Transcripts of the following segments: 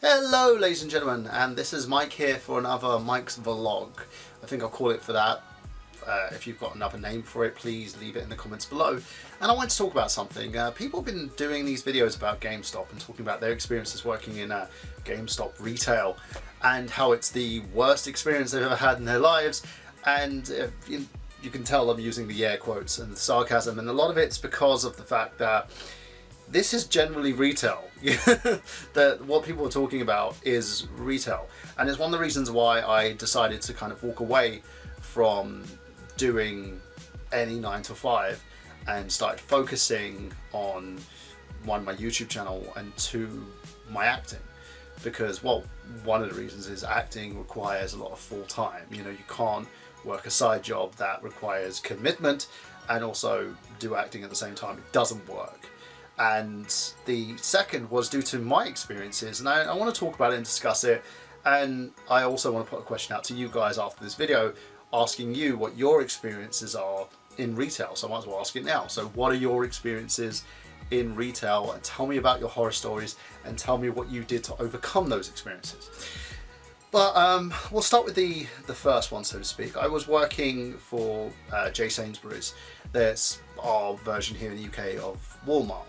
Hello ladies and gentlemen, and this is Mike here for another Mike's Vlog. I think I'll call it for that. If you've got another name for it, please leave it in the comments below. And I want to talk about something. People have been doing these videos about GameStop and talking about their experiences working in GameStop retail and how it's the worst experience they've ever had in their lives. And you can tell I'm using the air quotes and the sarcasm, and a lot of it's because of the fact that this is generally retail. That what people are talking about is retail, and it's one of the reasons why I decided to kind of walk away from doing any 9 to 5 and started focusing on one, my YouTube channel, and two, my acting. Because, well, one of the reasons is acting requires a lot of full time. You know, you can't work a side job that requires commitment and also do acting at the same time. It doesn't work. And the second was due to my experiences, and I want to talk about it and discuss it. And I also want to put a question out to you guys after this video, asking you what your experiences are in retail. So I might as well ask it now. So what are your experiences in retail? And tell me about your horror stories, and tell me what you did to overcome those experiences. But we'll start with the first one, so to speak. I was working for J. Sainsbury's. That's our version here in the UK of Walmart.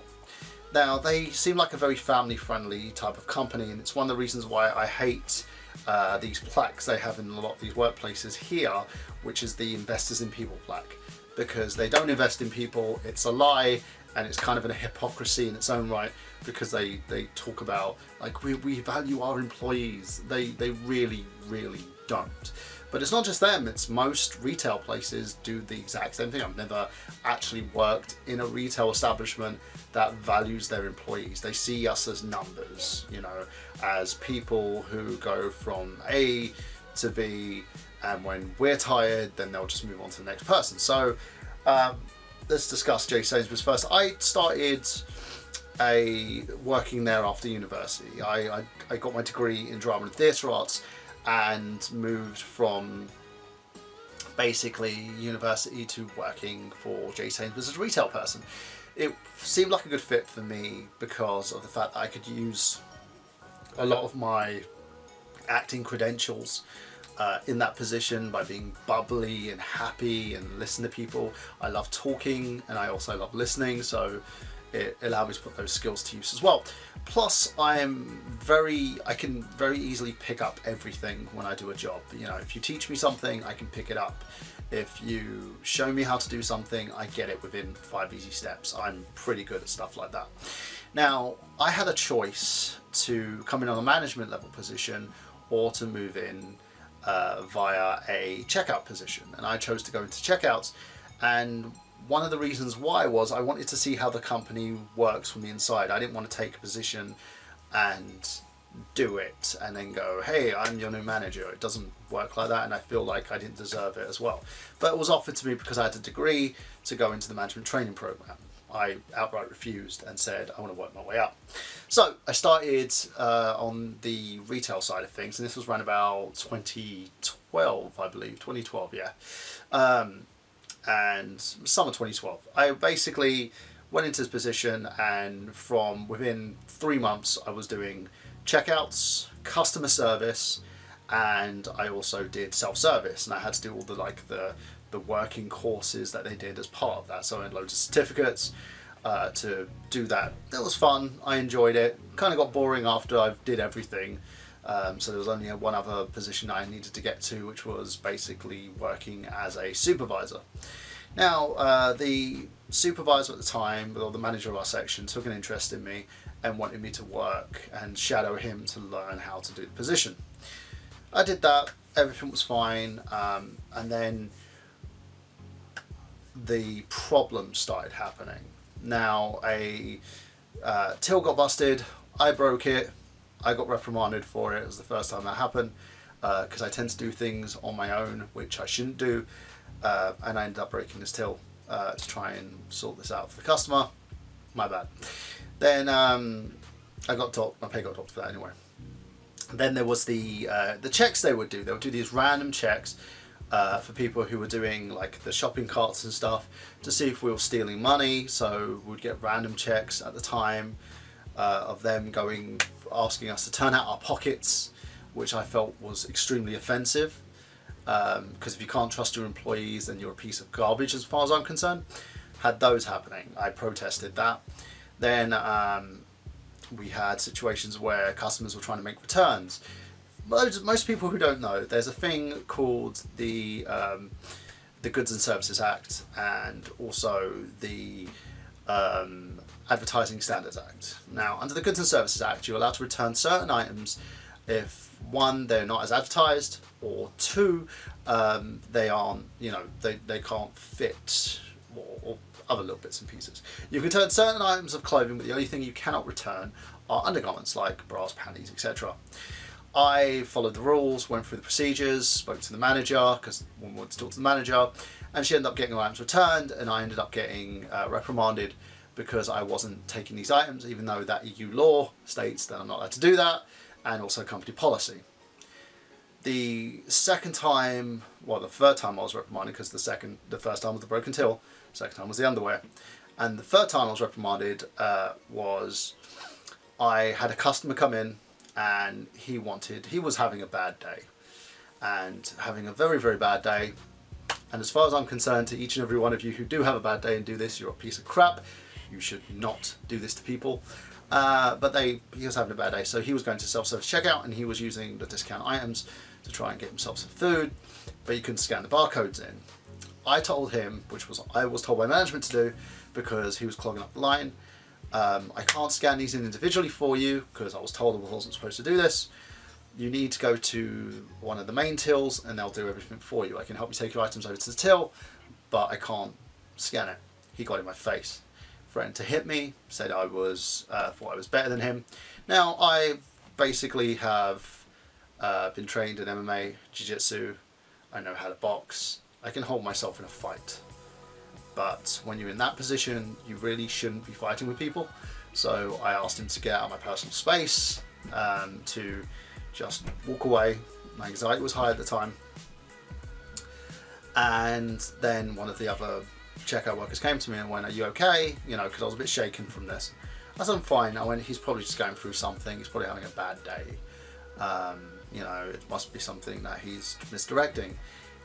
Now, they seem like a very family-friendly type of company, and it's one of the reasons why I hate these plaques they have in a lot of these workplaces here, which is the investors in people plaque. Because they don't invest in people, it's a lie, and it's kind of a hypocrisy in its own right, because they talk about, like, we value our employees. They really, really don't. But it's not just them, it's most retail places do the exact same thing. I've never actually worked in a retail establishment that values their employees. They see us as numbers, you know, as people who go from A to B, and when we're tired, then they'll just move on to the next person. So let's discuss J. Sainsbury's first. I started working there after university. I got my degree in drama and theatre arts, and moved from basically university to working for J. Sainsbury's as a retail person. It seemed like a good fit for me because of the fact that I could use a lot of my acting credentials in that position by being bubbly and happy and listen to people. I love talking, and I also love listening, so it allowed me to put those skills to use as well. Plus, I can very easily pick up everything when I do a job. You know, if you teach me something, I can pick it up. If you show me how to do something, I get it within 5 easy steps. I'm pretty good at stuff like that. Now, I had a choice to come in on a management level position or to move in via a checkout position, and I chose to go into checkouts. And one of the reasons why was I wanted to see how the company works from the inside. I didn't want to take a position and do it and then go, hey, I'm your new manager. It doesn't work like that, and I feel like I didn't deserve it as well. But it was offered to me because I had a degree to go into the management training program. I outright refused and said I want to work my way up. So I started on the retail side of things, and this was around about 2012, I believe. 2012, yeah. And summer 2012. I basically went into this position, and from within 3 months I was doing checkouts, customer service, and I also did self-service, and I had to do all the working courses that they did as part of that. So I had loads of certificates to do that. It was fun, I enjoyed it. Kind of got boring after I did everything. So there was only one other position I needed to get to, which was basically working as a supervisor. Now, the supervisor at the time, or the manager of our section, took an interest in me and wanted me to work and shadow him to learn how to do the position. I did that, everything was fine, and then the problems started happening. Now, a till got busted, I broke it. I got reprimanded for it. It was the first time that happened, because I tend to do things on my own, which I shouldn't do, and I ended up breaking this till to try and sort this out for the customer. My bad. Then I got docked. My pay got docked for that anyway. Then there was the checks they would do. They would do these random checks for people who were doing like the shopping carts and stuff to see if we were stealing money. So we'd get random checks at the time. of them asking us to turn out our pockets, which I felt was extremely offensive. Because if you can't trust your employees, then you're a piece of garbage as far as I'm concerned. Had those happening. I protested that. Then we had situations where customers were trying to make returns. Most people who don't know, there's a thing called the Goods and Services Act, and also the Advertising Standards Act. Now, under the Goods and Services Act, you're allowed to return certain items if, one, they're not as advertised, or two, they aren't, they can't fit, or other little bits and pieces. You can return certain items of clothing, but the only thing you cannot return are undergarments like bras, panties, etc. I followed the rules, went through the procedures, spoke to the manager, because one wanted to talk to the manager, and she ended up getting her items returned, and I ended up getting reprimanded because I wasn't taking these items, even though that EU law states that I'm not allowed to do that, and also company policy. The second time, well, the third time I was reprimanded, because the first time was the broken till, second time was the underwear, and the third time I was reprimanded was I had a customer come in, and he was having a bad day, and having a very, very bad day. And as far as I'm concerned, to each and every one of you who do have a bad day and do this, you're a piece of crap. You should not do this to people. But he was having a bad day, so he was going to self-service checkout, and he was using the discount items to try and get himself some food, but he couldn't scan the barcodes in. I told him, which was I was told by management to do, because he was clogging up the line. I can't scan these in individually for you, because I was told I wasn't supposed to do this. You need to go to one of the main tills, and they'll do everything for you. I can help you take your items over to the till, but I can't scan it. He got in my face, threatened to hit me, said I was thought I was better than him. Now, I basically have been trained in MMA, Jiu-Jitsu. I know how to box. I can hold myself in a fight. But when you're in that position, you really shouldn't be fighting with people. So I asked him to get out of my personal space, to just walk away. My anxiety was high at the time. And then one of the other checkout workers came to me and went, "Are you okay?" Because I was a bit shaken from this. I said, "I'm fine." I went, "He's probably just going through something. He's probably having a bad day. It must be something that he's misdirecting."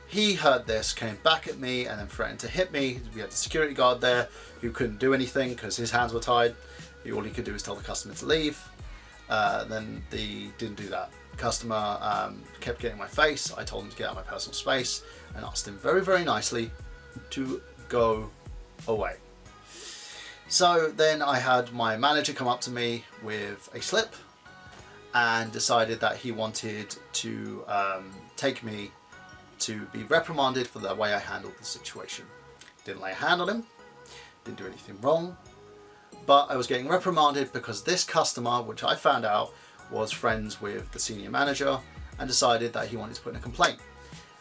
He heard this, came back at me, and then threatened to hit me. We had the security guard there who couldn't do anything because his hands were tied. All he could do was tell the customer to leave. Then he didn't do that. The customer kept getting in my face. I told him to get out of my personal space and asked him very, very nicely to go away. So then I had my manager come up to me with a slip and decided that he wanted to take me to be reprimanded for the way I handled the situation. Didn't lay a hand on him, didn't do anything wrong, but I was getting reprimanded because this customer, which I found out, was friends with the senior manager and decided that he wanted to put in a complaint.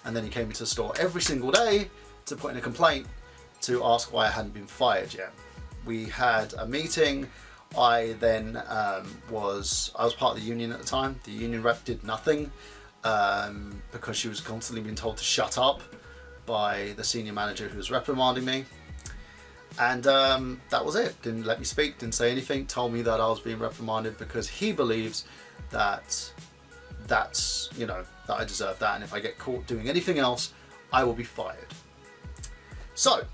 And then he came into the store every single day to put in a complaint to ask why I hadn't been fired yet. We had a meeting. I then I was part of the union at the time. The union rep did nothing because she was constantly being told to shut up by the senior manager who was reprimanding me. And that was it. Didn't let me speak, didn't say anything, told me that I was being reprimanded because he believes that that I deserve that, and if I get caught doing anything else, I will be fired. So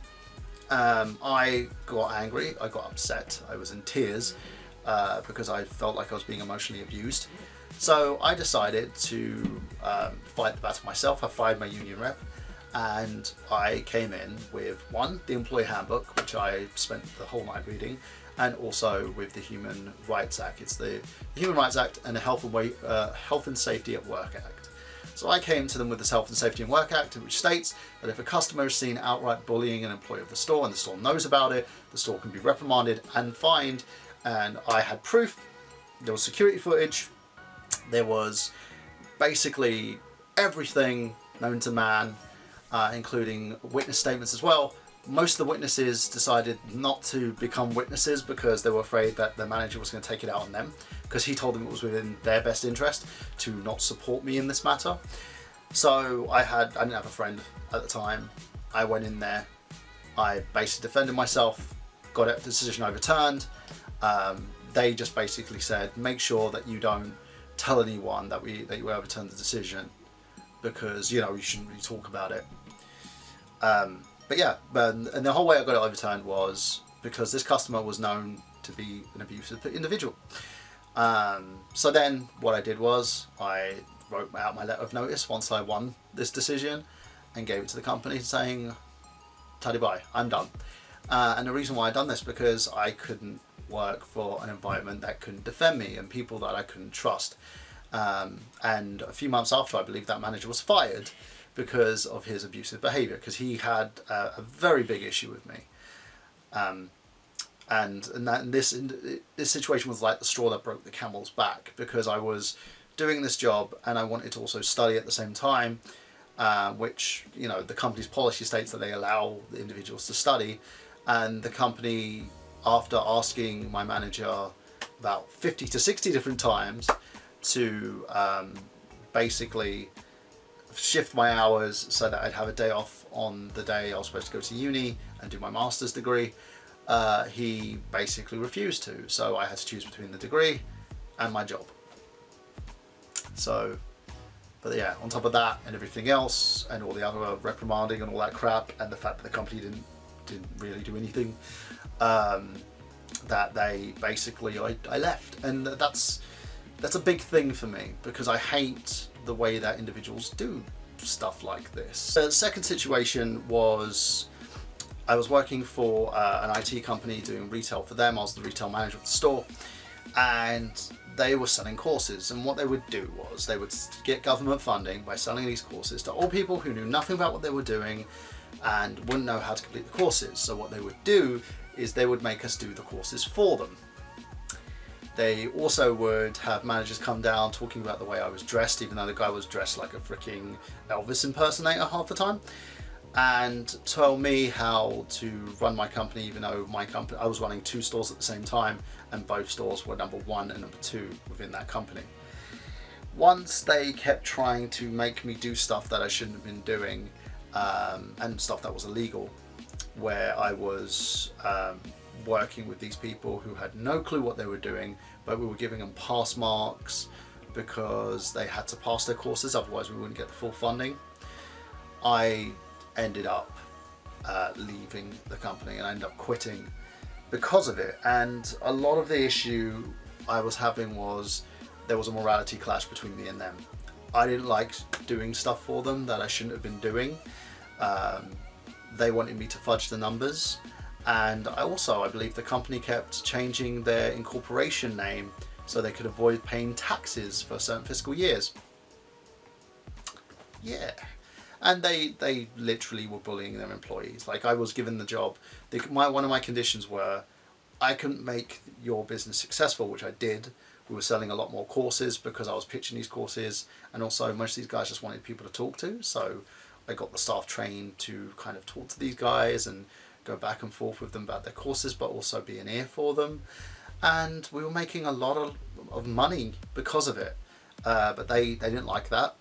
I got angry, I got upset, I was in tears because I felt like I was being emotionally abused. So I decided to fight the battle myself. I fired my union rep, and I came in with one, the employee handbook, which I spent the whole night reading, and also with the Human Rights Act. It's the Human Rights Act and the Health and Safety at Work Act. So I came to them with this Health and Safety at Work Act, which states that if a customer is seen outright bullying an employee of the store and the store knows about it, the store can be reprimanded and fined. And I had proof. There was security footage. There was basically everything known to man, including witness statements as well. Most of the witnesses decided not to become witnesses because they were afraid that the manager was going to take it out on them, because he told them it was within their best interest to not support me in this matter. So I didn't have a friend at the time. I went in there, I basically defended myself, got a decision overturned. they just basically said, make sure that you don't tell anyone that you overturned the decision, because you shouldn't really talk about it. But yeah, and the whole way I got it overturned was because this customer was known to be an abusive individual. So then what I did was I wrote out my letter of notice once I won this decision and gave it to the company saying, tidy bye, I'm done. And the reason why I done this, because I couldn't work for an environment that couldn't defend me and people that I couldn't trust. And a few months after, I believe that manager was fired because of his abusive behaviour, because he had a very big issue with me. And this situation was like the straw that broke the camel's back, because I was doing this job and I wanted to also study at the same time, which the company's policy states that they allow the individuals to study, and the company, after asking my manager about 50 to 60 different times to basically shift my hours so that I'd have a day off on the day I was supposed to go to uni and do my master's degree, he basically refused to. So I had to choose between the degree and my job. So, but yeah, on top of that and everything else and all the other reprimanding and all that crap, and the fact that the company didn't really do anything, that they basically, I left. And that's a big thing for me, because I hate the way that individuals do stuff like this. The second situation was, I was working for an IT company doing retail for them. I was the retail manager of the store, and they were selling courses. And what they would do was they would get government funding by selling these courses to all people who knew nothing about what they were doing and wouldn't know how to complete the courses. So what they would do is they would make us do the courses for them. They also would have managers come down talking about the way I was dressed, even though the guy was dressed like a freaking Elvis impersonator half the time, and tell me how to run my company, even though I was running 2 stores at the same time, and both stores were number 1 and number 2 within that company. Once they kept trying to make me do stuff that I shouldn't have been doing, and stuff that was illegal, where I was working with these people who had no clue what they were doing, but we were giving them pass marks because they had to pass their courses, otherwise we wouldn't get the full funding. I ended up leaving the company, and I ended up quitting because of it. And a lot of the issue I was having was there was a morality clash between me and them. I didn't like doing stuff for them that I shouldn't have been doing. They wanted me to fudge the numbers, and I believe the company kept changing their incorporation name so they could avoid paying taxes for certain fiscal years. Yeah. And they literally were bullying their employees. Like, I was given the job. One of my conditions were, I couldn't make your business successful, which I did. We were selling a lot more courses because I was pitching these courses, and also most of these guys just wanted people to talk to. So I got the staff trained to kind of talk to these guys and go back and forth with them about their courses, but also be an ear for them. And we were making a lot of money because of it. But they didn't like that.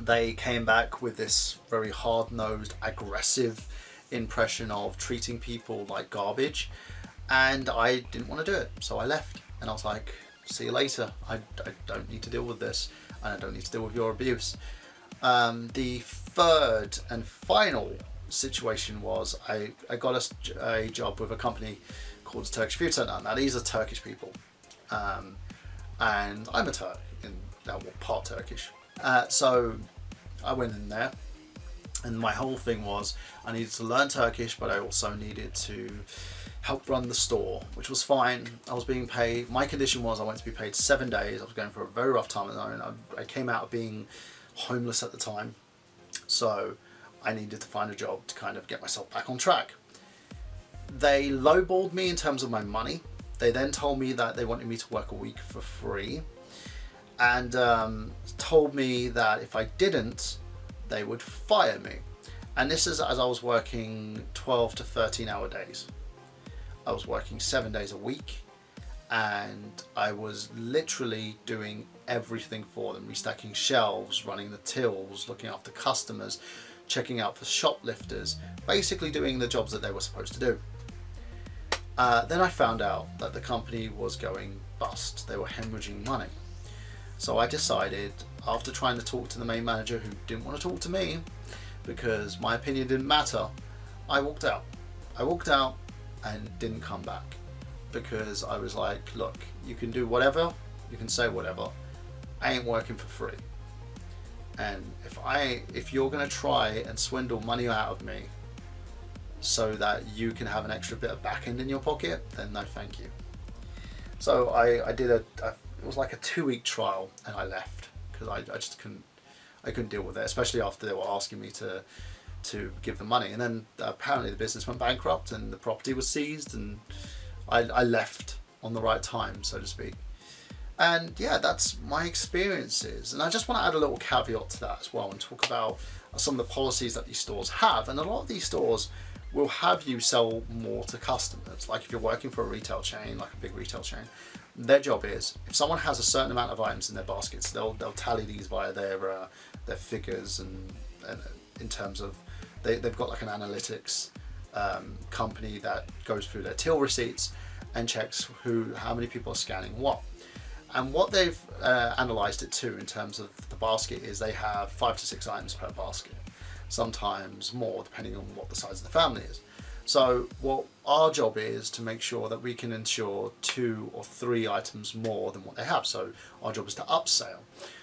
They came back with this very hard-nosed, aggressive impression of treating people like garbage, and I didn't want to do it, so I left. And I was like, see you later. I don't need to deal with this, and I don't need to deal with your abuse. The third and final situation was I got a job with a company called Turkish Food Center. Now, these are Turkish people, and I'm a Turk, part Turkish. So I went in there, and my whole thing was I needed to learn Turkish, but I also needed to help run the store, which was fine. I was being paid, my condition was I wanted to be paid 7 days. I was going for a very rough time at the moment. I came out of being homeless at the time, so I needed to find a job to kind of get myself back on track. They lowballed me in terms of my money. They then told me that they wanted me to work a week for free, and told me that if I didn't, they would fire me. And this is as I was working 12 to 13 hour days. I was working 7 days a week, and I was literally doing everything for them: restacking shelves, running the tills, looking after customers, checking out for shoplifters, basically doing the jobs that they were supposed to do. Then I found out that the company was going bust. They were hemorrhaging money. So I decided, after trying to talk to the main manager who didn't want to talk to me because my opinion didn't matter, I walked out. I walked out and didn't come back because I was like, look, you can do whatever, you can say whatever, I ain't working for free. And if you're going to try and swindle money out of me so that you can have an extra bit of back end in your pocket, then no thank you. So I did it was like a 2-week trial, and I left because I just couldn't deal with it, especially after they were asking me to give them money. And then apparently the business went bankrupt and the property was seized, and I left on the right time, so to speak. And yeah, that's my experiences. And I just want to add a little caveat to that as well and talk about some of the policies that these stores have. And a lot of these stores will have you sell more to customers. Like if you're working for a retail chain, like a big retail chain, their job is, if someone has a certain amount of items in their baskets, they'll tally these via their figures, and in terms of they've got like an analytics company that goes through their till receipts and checks how many people are scanning what. And what they've analysed it to in terms of the basket is they have 5 to 6 items per basket, sometimes more depending on what the size of the family is. So what our job is to make sure that we can ensure 2 or 3 items more than what they have. So our job is to upsell.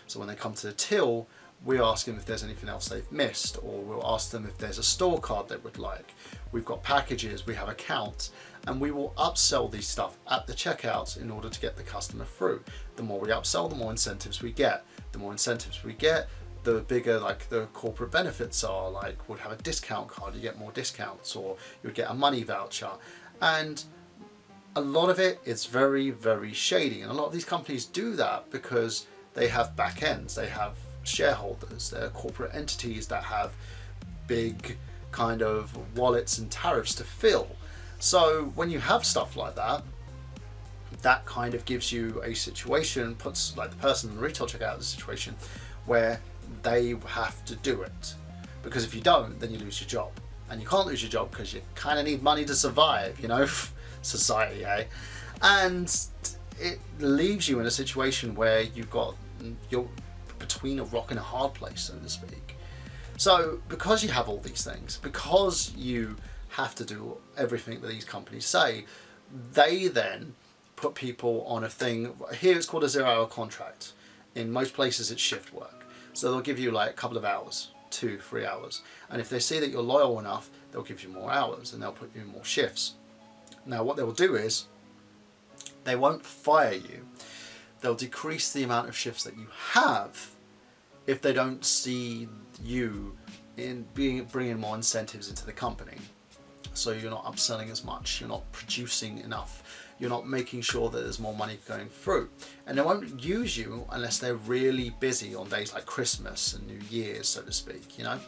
So when they come to the till, we ask them if there's anything else they've missed, or we'll ask them if there's a store card they would like. We've got packages, we have accounts, and we will upsell these stuff at the checkouts in order to get the customer through. The more we upsell, the more incentives we get. The more incentives we get, the bigger like the corporate benefits are. Like we'd have a discount card, you get more discounts, or you would get a money voucher. And a lot of it is very, very shady. And a lot of these companies do that because they have back ends, they have shareholders, they're corporate entities that have big kind of wallets and tariffs to fill. So when you have stuff like that, that kind of gives you a situation, puts like the person in the retail checkout in a situation where they have to do it, because if you don't, then you lose your job. And you can't lose your job because you kind of need money to survive, you know, society, eh? And it leaves you in a situation where you're between a rock and a hard place, so to speak. So because you have all these things, because you have to do everything that these companies say, they then put people on a thing. Here it's called a 0-hour contract. In most places it's shift work. So they'll give you like a couple of hours, 2-3 hours. And if they see that you're loyal enough, they'll give you more hours and they'll put you in more shifts. Now what they will do is, they won't fire you. They'll decrease the amount of shifts that you have if they don't see you in bringing more incentives into the company. So you're not upselling as much, you're not producing enough, you're not making sure that there's more money going through. And they won't use you unless they're really busy on days like Christmas and New Year's, so to speak, you know.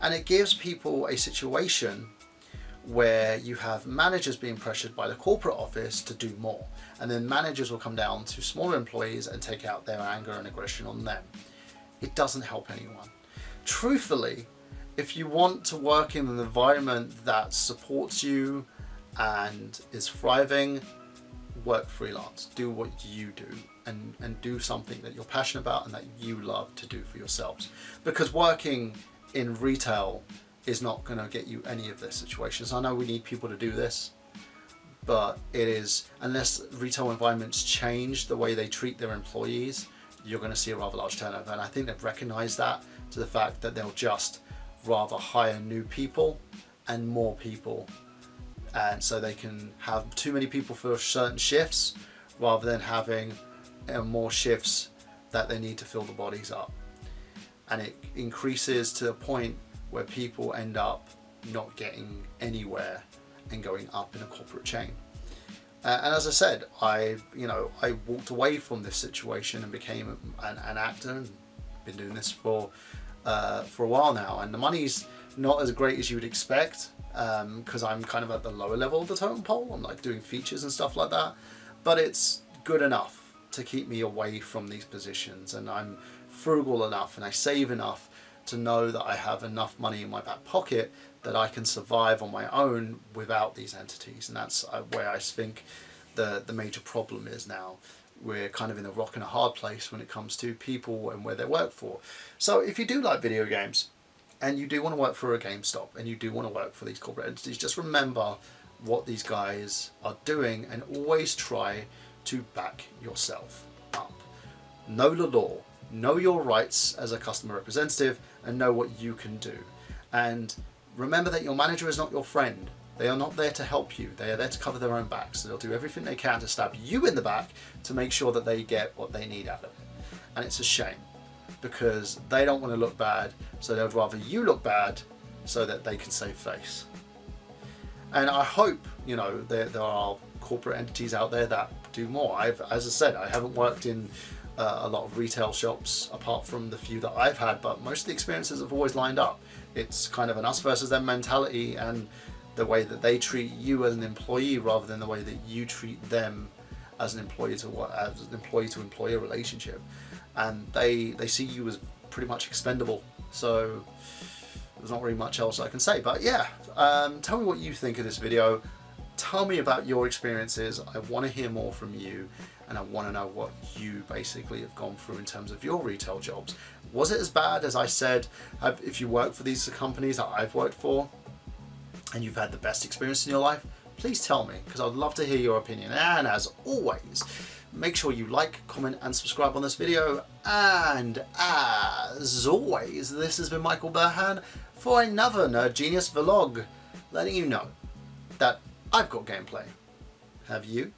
And it gives people a situation where you have managers being pressured by the corporate office to do more, and then managers will come down to smaller employees and take out their anger and aggression on them. It doesn't help anyone. Truthfully, if you want to work in an environment that supports you and is thriving, work freelance. Do what you do, and do something that you're passionate about and that you love to do for yourselves. Because working in retail is not going to get you any of this situations. I know we need people to do this, but it is, unless retail environments change the way they treat their employees, you're going to see a rather large turnover. And I think they've recognized that, to the fact that they'll just rather hire new people and more people, and so they can have too many people for certain shifts rather than having more shifts that they need to fill the bodies up. And it increases to a point where people end up not getting anywhere and going up in a corporate chain. And as I said, I walked away from this situation and became an actor, and been doing this for a while now. And the money's not as great as you would expect, because I'm kind of at the lower level of the totem pole. I'm like doing features and stuff like that, but it's good enough to keep me away from these positions, and I'm frugal enough and I save enough to know that I have enough money in my back pocket that I can survive on my own without these entities. And that's where I think the major problem is now. We're kind of in a rock and a hard place when it comes to people and where they work for. So if you do like video games and you do want to work for a GameStop and you do want to work for these corporate entities, just remember what these guys are doing and always try to back yourself up. Know the law, know your rights as a customer representative, and know what you can do. And remember that your manager is not your friend. They are not there to help you. They are there to cover their own backs. So they'll do everything they can to stab you in the back to make sure that they get what they need out of it. And it's a shame because they don't want to look bad, so they'd rather you look bad so that they can save face. And I hope, you know, there are corporate entities out there that do more. As I said, I haven't worked in a lot of retail shops apart from the few that I've had, but most of the experiences have always lined up. It's kind of an us versus them mentality, and the way that they treat you as an employee rather than the way that you treat them as an employee to employer relationship. And they see you as pretty much expendable. So there's not really much else I can say. But yeah, tell me what you think of this video. Tell me about your experiences. I want to hear more from you, and I want to know what you basically have gone through in terms of your retail jobs. Was it as bad as I said? If you work for these companies that I've worked for, and you've had the best experience in your life, please tell me, because I'd love to hear your opinion. And as always, make sure you like, comment and subscribe on this video. And as always, this has been Michael Burhan for another Nerdgenious vlog, letting you know that I've got gameplay. Have you?